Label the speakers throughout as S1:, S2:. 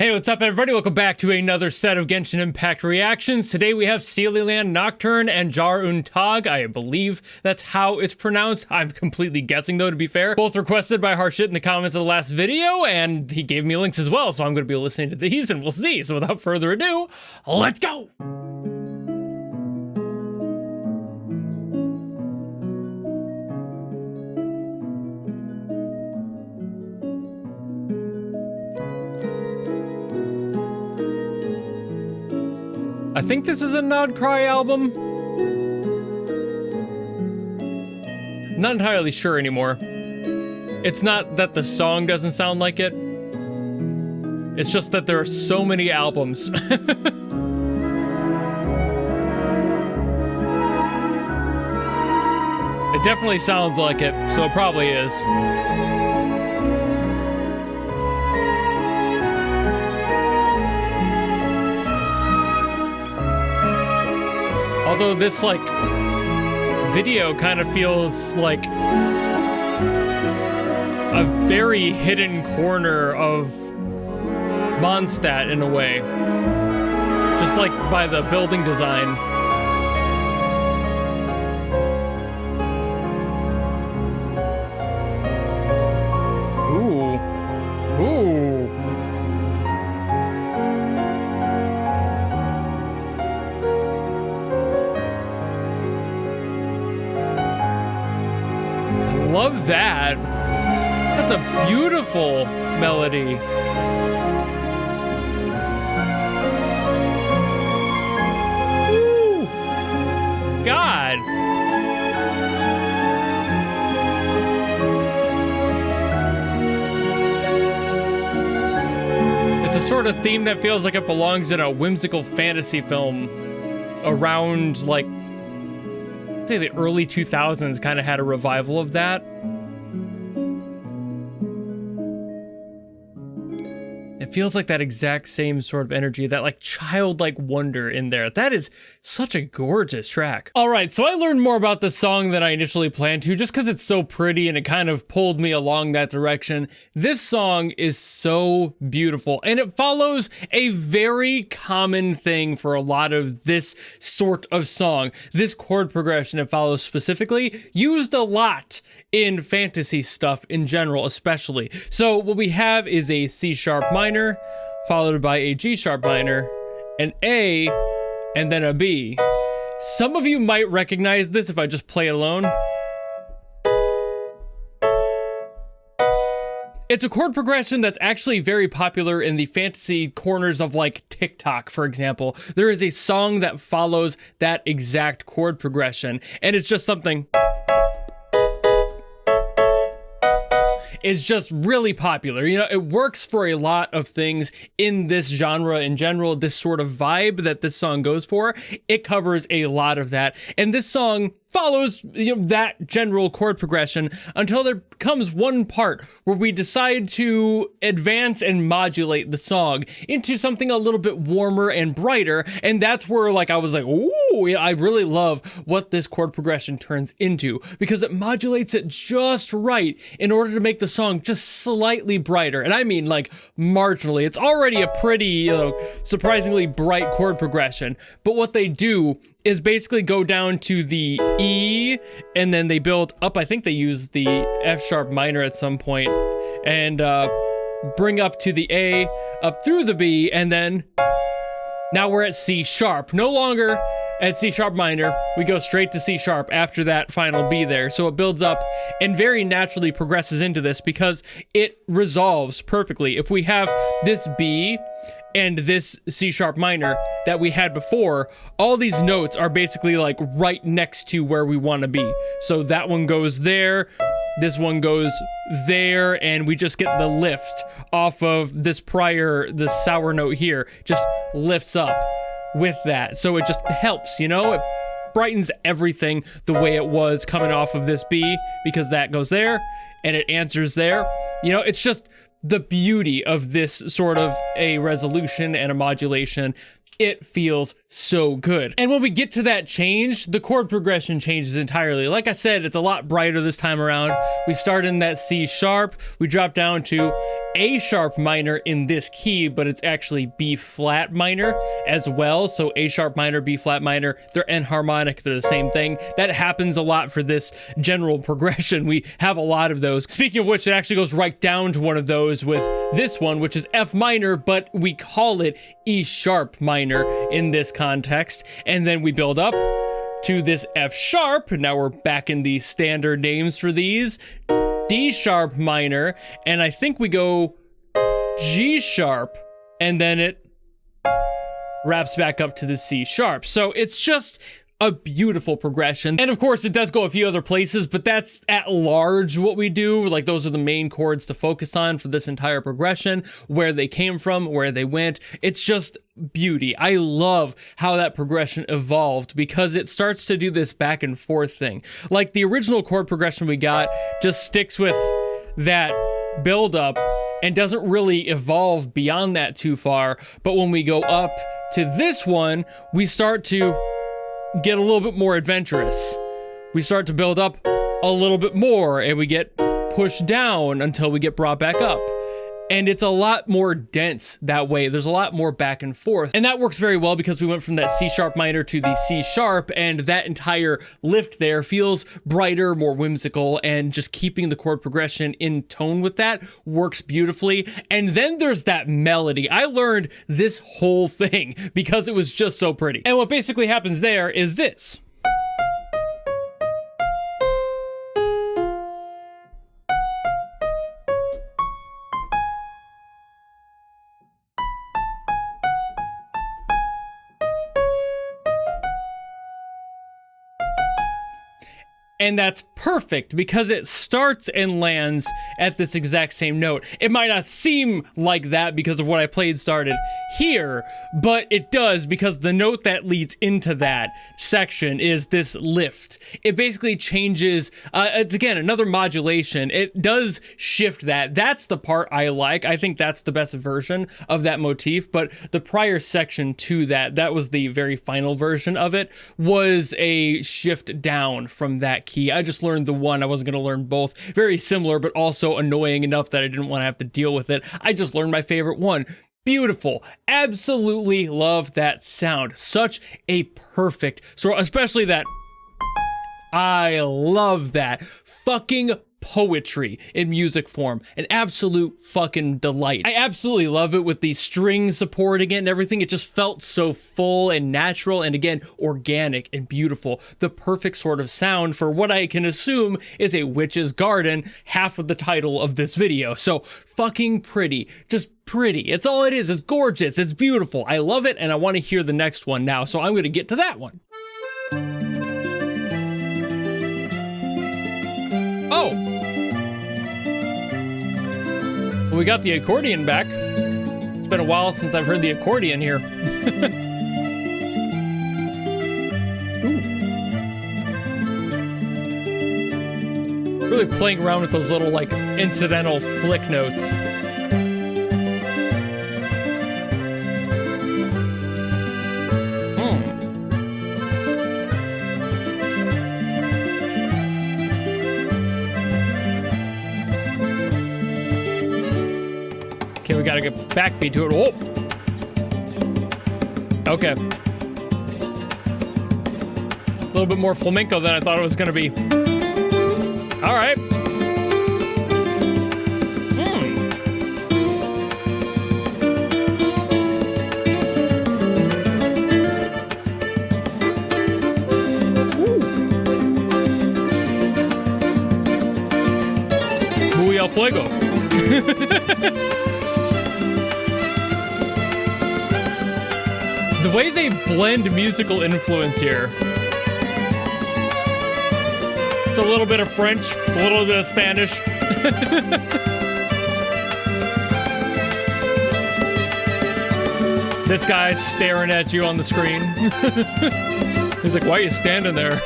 S1: Hey, what's up everybody? Welcome back to another set of Genshin Impact reactions. Today we have Seelieland Nocturne and Jahr und. I believe that's how it's pronounced. I'm completely guessing though, to be fair. Both requested by Harshit in the comments of the last video, and he gave me links as well, so I'm going to be listening to these and we'll see. So without further ado, let's go! I think this is a Nod Cry album. Not entirely sure anymore. It's not that the song doesn't sound like it. It's just that there are so many albums. It definitely sounds like it, so it probably is. Although this, like, video kind of feels like a very hidden corner of Mondstadt in a way. Just like by the building design. Ooh. Ooh. Love that. That's a beautiful melody. Woo! God. It's a sort of theme that feels like it belongs in a whimsical fantasy film around, like, say the early 2000s kind of had a revival of that. It feels like that exact same sort of energy, that like childlike wonder in there. That is such a gorgeous track. All right, so I learned more about this song than I initially planned to, just because it's so pretty and it kind of pulled me along that direction. This song is so beautiful, and it follows a very common thing for a lot of this sort of song. This chord progression it follows specifically, used a lot in fantasy stuff in general, especially. So what we have is a C sharp minor, followed by a G sharp minor, an A, and then a B. Some of you might recognize this if I just play it alone. It's a chord progression that's actually very popular in the fantasy corners of like TikTok, for example. There is a song that follows that exact chord progression, and it's just something. Is just really popular. You know, it works for a lot of things in this genre in general, this sort of vibe that this song goes for. It covers a lot of that. And this song follows, you know, that general chord progression until there comes one part where we decide to advance and modulate the song into something a little bit warmer and brighter. And that's where, like, I was like, ooh, yeah, I really love what this chord progression turns into, because it modulates it just right in order to make the song just slightly brighter. And I mean, like, marginally. It's already a pretty, you know, surprisingly bright chord progression. But what they do is basically go down to the E, and then they build up. I think they use the F sharp minor at some point, and bring up to the A, up through the B, and then now we're at C sharp. No longer at C sharp minor, we go straight to C sharp after that final B there. So it builds up and very naturally progresses into this because it resolves perfectly. If we have this B and this C sharp minor that we had before, all these notes are basically like right next to where we want to be. So that one goes there, this one goes there, and we just get the lift off of this sour note here, just lifts up with that. So it just helps, you know, it brightens everything the way it was coming off of this B, because that goes there and it answers there. You know, it's just the beauty of this sort of a resolution and a modulation. It feels so good. And when we get to that change, the chord progression changes entirely. Like I said, it's a lot brighter this time around. We start in that C sharp, we drop down to A sharp minor in this key, but it's actually B flat minor as well. So A sharp minor, B flat minor, they're enharmonic, they're the same thing. That happens a lot for this general progression. We have a lot of those. Speaking of which, it actually goes right down to one of those with this one, which is F minor, but we call it E sharp minor in this context. And then we build up to this F sharp. Now we're back in the standard names for these. D sharp minor, and I think we go G sharp, and then it wraps back up to the C sharp. So it's just a beautiful progression. And of course it does go a few other places, but that's at large what we do. Like, those are the main chords to focus on for this entire progression, where they came from, where they went. It's just beauty. I love how that progression evolved, because it starts to do this back and forth thing. Like, the original chord progression we got just sticks with that build up and doesn't really evolve beyond that too far. But when we go up to this one, we start to get a little bit more adventurous. We start to build up a little bit more, and we get pushed down until we get brought back up. And it's a lot more dense that way. There's a lot more back and forth. And that works very well because we went from that C sharp minor to the C sharp, and that entire lift there feels brighter, more whimsical, and just keeping the chord progression in tone with that works beautifully. And then there's that melody. I learned this whole thing because it was just so pretty. And what basically happens there is this. And that's perfect because it starts and lands at this exact same note. It might not seem like that because of what I played started here, but it does, because the note that leads into that section is this lift. It basically changes, it's again, another modulation. It does shift that. That's the part I like. I think that's the best version of that motif, but the prior section to that, that was the very final version of it, was a shift down from that key. I just learned the one. I wasn't going to learn both. Very similar, but also annoying enough that I didn't want to have to deal with it. I just learned my favorite one. Beautiful. Absolutely love that sound. Such a perfect, so especially that. I love that. Fucking poetry in music form. An absolute fucking delight. I absolutely love it with the string supporting it and everything. It just felt so full and natural and, again, organic and beautiful. The perfect sort of sound for what I can assume is a witch's garden, half of the title of this video. So fucking pretty. Just pretty. It's all it is. It's gorgeous. It's beautiful. I love it, and I want to hear the next one now. So I'm going to get to that one. Oh! Well, we got the accordion back. It's been a while since I've heard the accordion here. Ooh. Really playing around with those little, like, incidental flick notes. Okay, we gotta get backbeat to it. Whoa. Okay. A little bit more flamenco than I thought it was gonna be. All right. Muy al fuego. The way they blend musical influence here. It's a little bit of French, a little bit of Spanish. This guy's staring at you on the screen. He's like, why are you standing there?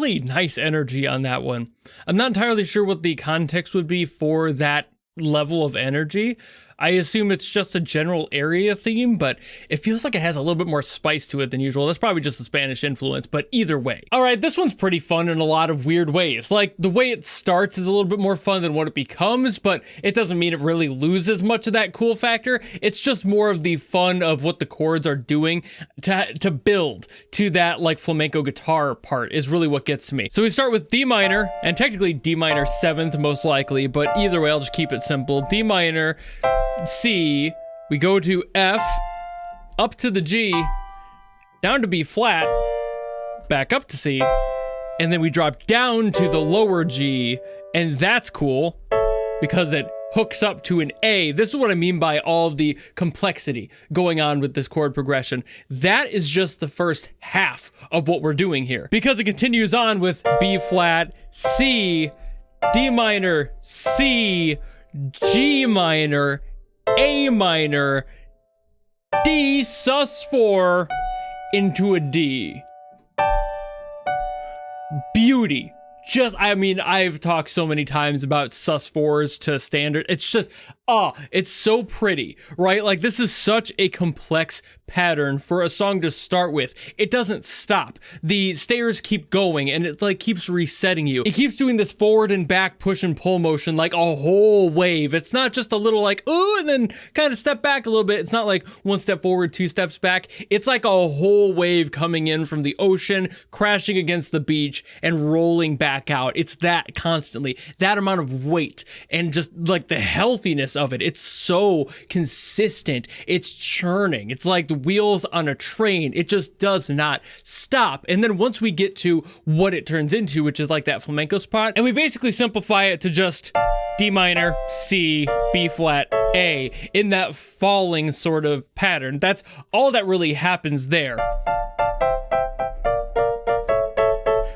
S1: really nice energy on that one. I'm not entirely sure what the context would be for that level of energy. I assume it's just a general area theme, but it feels like it has a little bit more spice to it than usual. That's probably just a Spanish influence, but either way. All right, this one's pretty fun in a lot of weird ways. Like, the way it starts is a little bit more fun than what it becomes, but it doesn't mean it really loses much of that cool factor. It's just more of the fun of what the chords are doing to build to that, like, flamenco guitar part is really what gets to me. So we start with D minor, and technically D minor 7th most likely, but either way, I'll just keep it simple. D minor, C, we go to F, up to the G, down to B flat, back up to C, and then we drop down to the lower G, and that's cool because it hooks up to an A. This is what I mean by all of the complexity going on with this chord progression. That is just the first half of what we're doing here, because it continues on with B flat, C, D minor, C, G minor, A minor, D sus4 into a D. Beauty. Just, I mean, I've talked so many times about sus4s to standard. It's just, it's so pretty, right? Like, this is such a complex pattern for a song to start with. It doesn't stop. The stairs keep going, and it like keeps resetting you. It keeps doing this forward and back push and pull motion like a whole wave. It's not just a little like, ooh, and then kind of step back a little bit. It's not like one step forward, 2 steps back. It's like a whole wave coming in from the ocean, crashing against the beach, and rolling back out. It's that constantly, that amount of weight, and just like the healthiness of it. It's so consistent. It's churning. It's like the wheels on a train. It just does not stop. And then once we get to what it turns into, which is like that flamenco spot, and we basically simplify it to just D minor, C, B flat, A, in that falling sort of pattern. That's all that really happens there.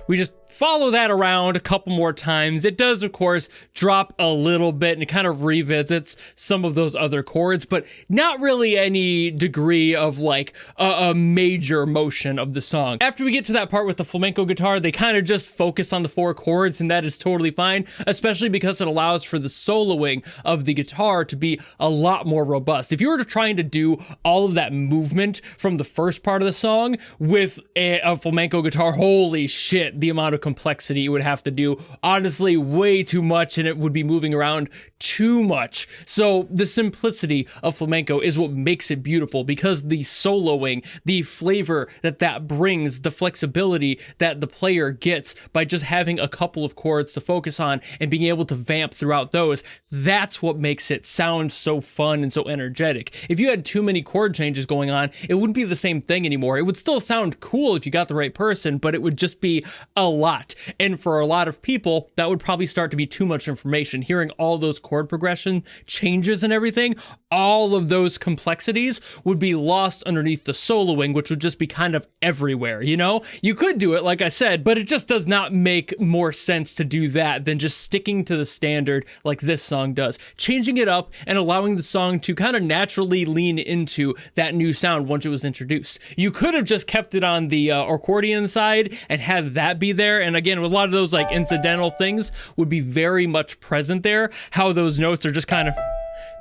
S1: We just follow that around a couple more times. It does, of course, drop a little bit and it kind of revisits some of those other chords, but not really any degree of like a major motion of the song. After we get to that part with the flamenco guitar, they kind of just focus on the 4 chords, and that is totally fine, especially because it allows for the soloing of the guitar to be a lot more robust. If you were trying to do all of that movement from the first part of the song with a flamenco guitar, holy shit, the amount of complexity you would have to do, honestly, way too much, and it would be moving around too much. So the simplicity of flamenco is what makes it beautiful, because the soloing, the flavor that brings, the flexibility that the player gets by just having a couple of chords to focus on and being able to vamp throughout those, that's what makes it sound so fun and so energetic. If you had too many chord changes going on, it wouldn't be the same thing anymore. It would still sound cool if you got the right person, but it would just be a lot. And for a lot of people, that would probably start to be too much information. Hearing all those chord progression changes and everything, all of those complexities would be lost underneath the soloing, which would just be kind of everywhere, you know? You could do it, like I said, but it just does not make more sense to do that than just sticking to the standard like this song does. Changing it up and allowing the song to kind of naturally lean into that new sound once it was introduced. You could have just kept it on the accordion side and had that be there. And again, with a lot of those like incidental things would be very much present there. How those notes are just kind of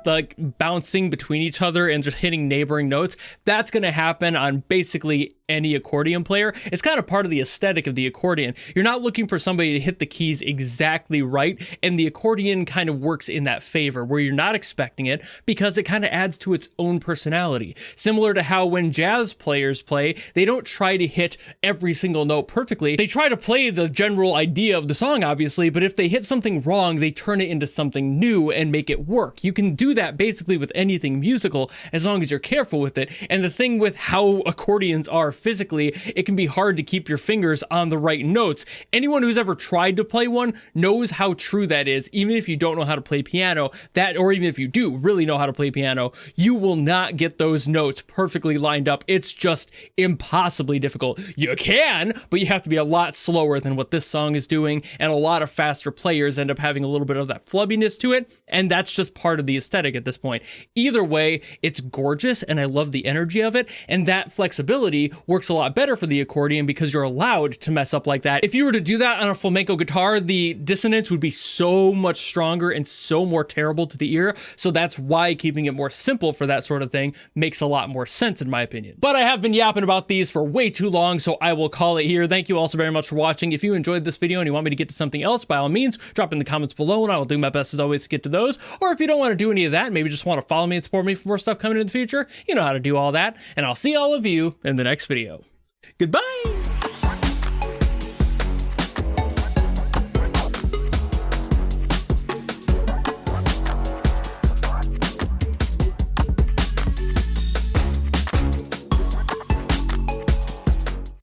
S1: like bouncing between each other and just hitting neighboring notes. That's going to happen on basically any accordion player. It's kind of part of the aesthetic of the accordion. You're not looking for somebody to hit the keys exactly right, and the accordion kind of works in that favor where you're not expecting it, because it kind of adds to its own personality. Similar to how when jazz players play, they don't try to hit every single note perfectly. They try to play the general idea of the song, obviously, but if they hit something wrong, they turn it into something new and make it work. You can do that basically with anything musical as long as you're careful with it. And the thing with how accordions are physically, it can be hard to keep your fingers on the right notes. Anyone who's ever tried to play one knows how true that is. Even if you don't know how to play piano, or even if you do really know how to play piano, you will not get those notes perfectly lined up. It's just impossibly difficult. You can, but you have to be a lot slower than what this song is doing, and a lot of faster players end up having a little bit of that flubbiness to it, and that's just part of the aesthetic at this point. Either way, it's gorgeous, and I love the energy of it, and that flexibility works a lot better for the accordion because you're allowed to mess up like that. If you were to do that on a flamenco guitar, the dissonance would be so much stronger and so more terrible to the ear. So that's why keeping it more simple for that sort of thing makes a lot more sense in my opinion. But I have been yapping about these for way too long, so I will call it here. Thank you all so very much for watching. If you enjoyed this video and you want me to get to something else, by all means, drop in the comments below and I will do my best as always to get to those. Or if you don't want to do any of that, maybe just want to follow me and support me for more stuff coming in the future, you know how to do all that. And I'll see all of you in the next video. Goodbye!